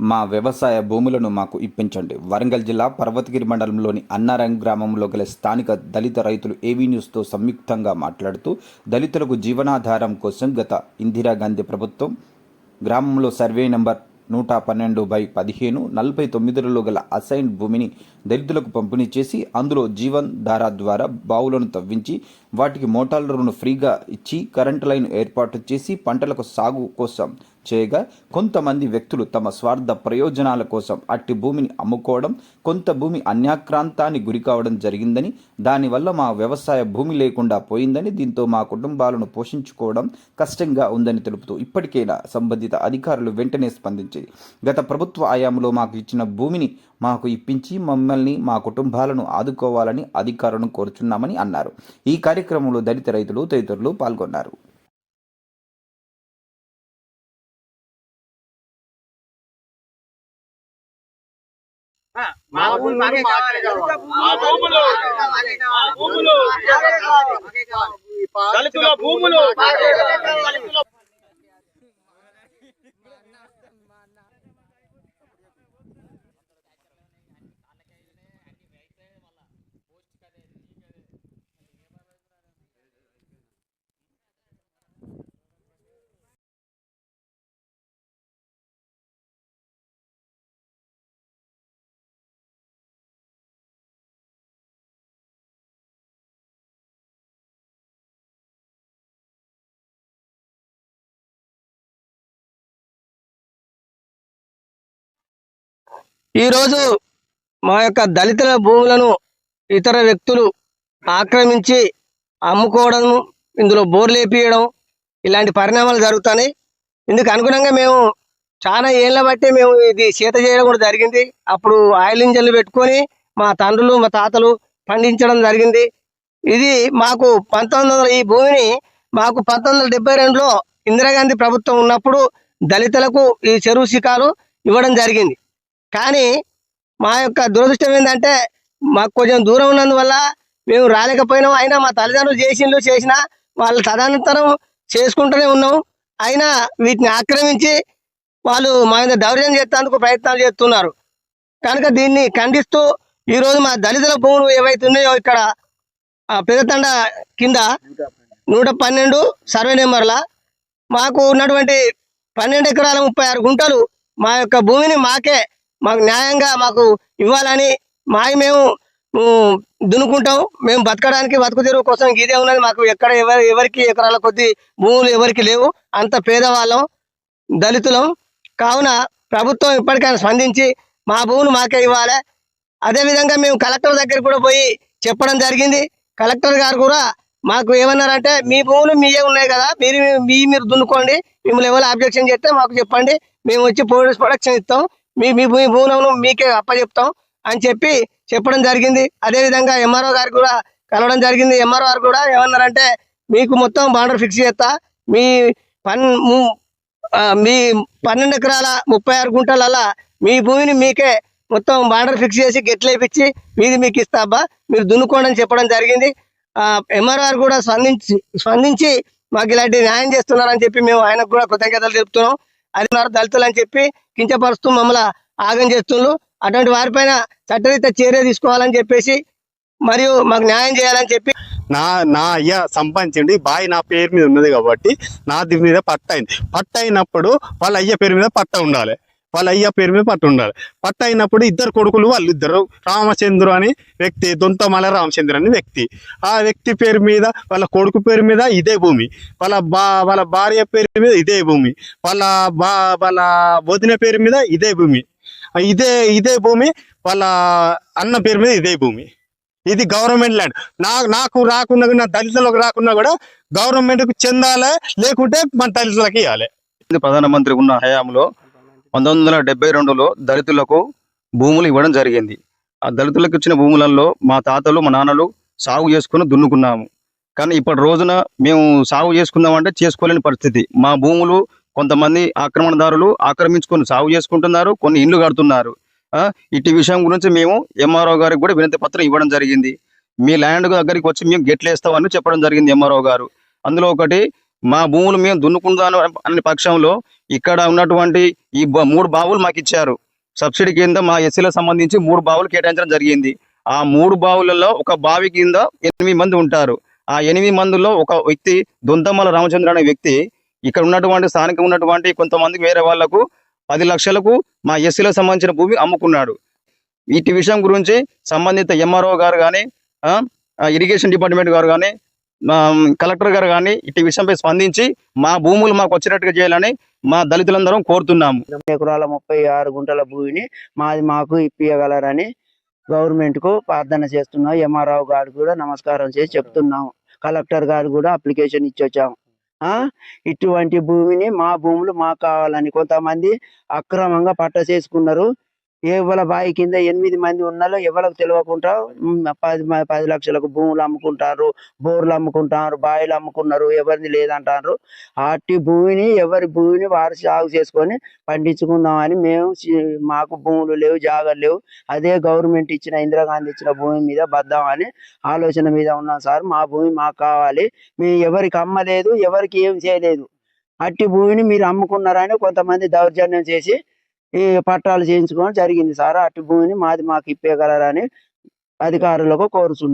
మా వ్యవసాయ భూములను మాకు ఇప్పించండి. వరంగల్ జిల్లా పర్వతగిరి మండలంలోని అన్నారం గ్రామంలో గల స్థానిక దళిత రైతులు ఏవీ న్యూస్తో సంయుక్తంగా మాట్లాడుతూ, దళితులకు జీవనాధారం కోసం గత ఇందిరాగాంధీ ప్రభుత్వం గ్రామంలో సర్వే నంబర్ 112/15 49లో గల అసైన్ భూమిని దళితులకు పంపిణీ చేసి, అందులో జీవన్ ధార ద్వారా బావులను తవ్వించి వాటికి మోటార్లను ఫ్రీగా ఇచ్చి కరెంటు లైన్ ఏర్పాటు చేసి పంటలకు సాగు కోసం చేయగా, కొంతమంది వ్యక్తులు తమ స్వార్థ ప్రయోజనాల కోసం అట్టి భూమిని అమ్ముకోవడం, కొంత భూమి అన్యాక్రాంతానికి గురి కావడం జరిగిందని, దానివల్ల మా వ్యవసాయ భూమి లేకుండా పోయిందని, దీంతో మా కుటుంబాలను పోషించుకోవడం కష్టంగా ఉందని తెలుపుతూ, ఇప్పటికైనా సంబంధిత అధికారులు వెంటనే స్పందించి గత ప్రభుత్వ హయాంలో మాకు ఇచ్చిన భూమిని మాకు ఇప్పించి మమ్మల్ని మా కుటుంబాలను ఆదుకోవాలని అధికారులను కోరుచున్నామని అన్నారు. ఈ కార్యక్రమంలో దళిత రైతులు తదితరులు పాల్గొన్నారు. దళితుల భూములు ఈరోజు మా యొక్క దళితుల భూములను ఇతర వ్యక్తులు ఆక్రమించి అమ్ముకోవడం, ఇందులో బోర్లు వేపియడం, ఇలాంటి పరిణామాలు జరుగుతున్నాయి. ఇందుకు అనుగుణంగా మేము చాలా ఏళ్ళ బట్టి మేము ఇది చేత చేయడం కూడా జరిగింది. అప్పుడు ఆయిల్ ఇంజన్లు పెట్టుకొని మా తండ్రులు మా తాతలు పండించడం జరిగింది. ఇది మాకు ఈ భూమిని మాకు 1972లో ఇందిరాగాంధీ ప్రభుత్వం ఉన్నప్పుడు దళితులకు ఈ చెరువు శిఖాలు ఇవ్వడం జరిగింది. కానీ మా యొక్క దురదృష్టం ఏంటంటే, మాకు కొంచెం దూరం ఉన్నందువల్ల మేము రాలేకపోయినాం. అయినా మా తల్లిదండ్రులు చేసినా వాళ్ళు తదనంతరం చేసుకుంటూనే ఉన్నాం. అయినా వీటిని ఆక్రమించి వాళ్ళు మా మీద దౌర్జన్యం చేసేందుకు ప్రయత్నాలు చేస్తున్నారు. కనుక దీన్ని ఖండిస్తూ ఈరోజు మా దళితుల భూములు ఏవైతే ఉన్నాయో ఇక్కడ పెదతండ కింద 112 సర్వే నెంబర్ల మాకు ఉన్నటువంటి 12 ఎకరాల 36 గుంటలు మా యొక్క భూమిని మాకు న్యాయంగా మాకు ఇవ్వాలని, మేము దున్నుకుంటాం. మేము బతకడానికి బతుకు తెరువు కోసం ఇదే ఉన్నది. మాకు ఎక్కడ ఎవరికి ఎకరాల కొద్ది భూములు ఎవరికి లేవు. అంత పేదవాళ్ళం, దళితులం. కావున ప్రభుత్వం ఇప్పటికైనా స్పందించి మా భూములు మాకే ఇవ్వాలి. అదేవిధంగా మేము కలెక్టర్ దగ్గర కూడా పోయి చెప్పడం జరిగింది. కలెక్టర్ గారు కూడా మాకు ఏమన్నారంటే, మీ భూములు మీయే ఉన్నాయి కదా, మీరు దున్నుకోండి, మిమ్మల్ని ఎవరు అబ్జెక్షన్ చేస్తే మాకు చెప్పండి, మేము వచ్చి పోలీస్ ప్రొటెక్షన్ ఇస్తాం, మీ భూములను మీకే అప్పచెప్తాం అని చెప్పడం జరిగింది. అదేవిధంగా ఎంఆర్ఓ గారు కూడా కలవడం జరిగింది. ఎంఆర్ఓ గారు కూడా ఏమన్నారంటే, మీకు మొత్తం బార్డర్ ఫిక్స్ చేస్తా, మీ 12 ఎకరాల 36 గుంటలల్లా మీ భూమిని మీకే మొత్తం బార్డర్ ఫిక్స్ చేసి గెట్లు వేయించి మీది మీకు ఇస్తాబ్బా, మీరు దున్నుకోండి అని చెప్పడం జరిగింది. ఎంఆర్ఓ గారు కూడా స్పందించి మాకు ఇలాంటి న్యాయం చేస్తున్నారని చెప్పి మేము ఆయనకు కూడా కృతజ్ఞతలు తెలుపుతున్నాం. అది దళితులు అని చెప్పి కించపరుస్తూ మమ్మల్ని ఆగం చేస్తున్నారు. అటువంటి వారిపైన చట్టరీత్యా చర్య తీసుకోవాలని చెప్పేసి, మరియు మాకు న్యాయం చేయాలని చెప్పి నా అయ్య సంపాదించండి బాయ్ నా పేరు మీద ఉన్నది కాబట్టి నా దీని మీద పట్ట అయింది. పట్ట అయినప్పుడు వాళ్ళ అయ్య పేరు మీద పట్ట ఉండాలి, వాళ్ళ అయ్య పేరు మీద పట్ట ఉండాలి. పట్ట అయినప్పుడు ఇద్దరు కొడుకులు, వాళ్ళిద్దరు రామచంద్ర అని వ్యక్తి, దొంతమల రామచంద్ర అని వ్యక్తి, ఆ వ్యక్తి పేరు మీద వాళ్ళ కొడుకు పేరు మీద ఇదే భూమి, వాళ్ళ భార్య పేరు మీద ఇదే భూమి, వాళ్ళ వదిన పేరు మీద ఇదే భూమి, ఇదే భూమి వాళ్ళ అన్న పేరు మీద ఇదే భూమి. ఇది గవర్నమెంట్ ల్యాండ్. నాకు రాకున్నా, నా దళితులకు రాకున్నా కూడా గవర్నమెంట్కు చెందాలి, లేకుంటే మన దళితులకు ఇవ్వాలి. ప్రధానమంత్రి ఉన్న హయాంలో 1972లో దళితులకు భూములు ఇవ్వడం జరిగింది. ఆ దళితులకు ఇచ్చిన భూములలో మా తాతలు మా నాన్నలు సాగు చేసుకుని దున్నుకున్నాము. కానీ ఇప్పటి రోజున మేము సాగు చేసుకుందామంటే చేసుకోలేని పరిస్థితి. మా భూములు కొంతమంది ఆక్రమణదారులు ఆక్రమించుకొని సాగు చేసుకుంటున్నారు, కొన్ని ఇండ్లు కడుతున్నారు. ఇటు విషయం గురించి మేము ఎంఆర్ఓ గారికి కూడా వినతి పత్రం ఇవ్వడం జరిగింది. మీ ల్యాండ్ దగ్గరికి వచ్చి మేము గెట్లు వేస్తామని చెప్పడం జరిగింది ఎంఆర్ఓ గారు. అందులో ఒకటి, మా భూములు మేము దున్నుకుందాం అనే పక్షంలో ఇక్కడ ఉన్నటువంటి ఈ 3 బావులు మాకు ఇచ్చారు. సబ్సిడీ కింద మా ఎస్సీలకు సంబంధించి 3 బావులు కేటాయించడం జరిగింది. ఆ 3 బావులలో ఒక బావి కింద 8 మంది ఉంటారు. ఆ 8 మందిలో ఒక వ్యక్తి దొంతమల రామచంద్ర అనే వ్యక్తి ఇక్కడ ఉన్నటువంటి స్థానికంగా ఉన్నటువంటి కొంతమందికి వేరే వాళ్లకు 10 లక్షలకు మా ఎస్సీలకు సంబంధించిన భూమి అమ్ముకున్నాడు. వీటి విషయం గురించి సంబంధిత ఎంఆర్ఓ గారు కానీ, ఇరిగేషన్ డిపార్ట్మెంట్ గారు కానీ, కలెక్టర్ గారు కానీ ఇటు విషయంపై స్పందించి మా భూములు మాకు వచ్చినట్టుగా చేయాలని మా దళితులందరం కోరుతున్నాము. ఎకరాల 36 గుంటల భూమిని మాకు ఇప్పియగలరని గవర్నమెంట్ కు ప్రార్థన చేస్తున్నాం. ఎంఆర్ఓ గారు కూడా నమస్కారం చేసి చెప్తున్నాము. కలెక్టర్ గారు కూడా అప్లికేషన్ ఇచ్చొచ్చాము. ఇటువంటి భూమిని మా భూములు మాకు కావాలని కొంతమంది అక్రమంగా పట్ట చేసుకున్నారు. ఎవల బావి కింద 8 మంది ఉన్నారో ఎవరికి తెలియకుండా 10 లక్షలకు భూములు అమ్ముకుంటారు, బోర్లు అమ్ముకుంటారు, బావిలు అమ్ముకున్నారు, ఎవరిది లేదంటారు. అట్టి భూమిని ఎవరి భూమిని వారు సాగు చేసుకొని పండించుకుందామని మేము మాకు భూములు లేవు, జాగాలు లేవు, అదే గవర్నమెంట్ ఇచ్చిన ఇందిరాగాంధీ ఇచ్చిన భూమి మీద బద్దామని ఆలోచన మీద ఉన్నాం సార్. మా భూమి మాకు కావాలి, మేము ఎవరికి అమ్మలేదు, ఎవరికి ఏం చేయలేదు. అట్టి భూమిని మీరు అమ్ముకున్నారని కొంతమంది దౌర్జన్యం చేసి ఈ పట్టాలు చేయించుకోవడం జరిగింది సార్. అట్టి భూమిని మాకు ఇప్పగలరని అధికారులకు కోరుచున్నాం.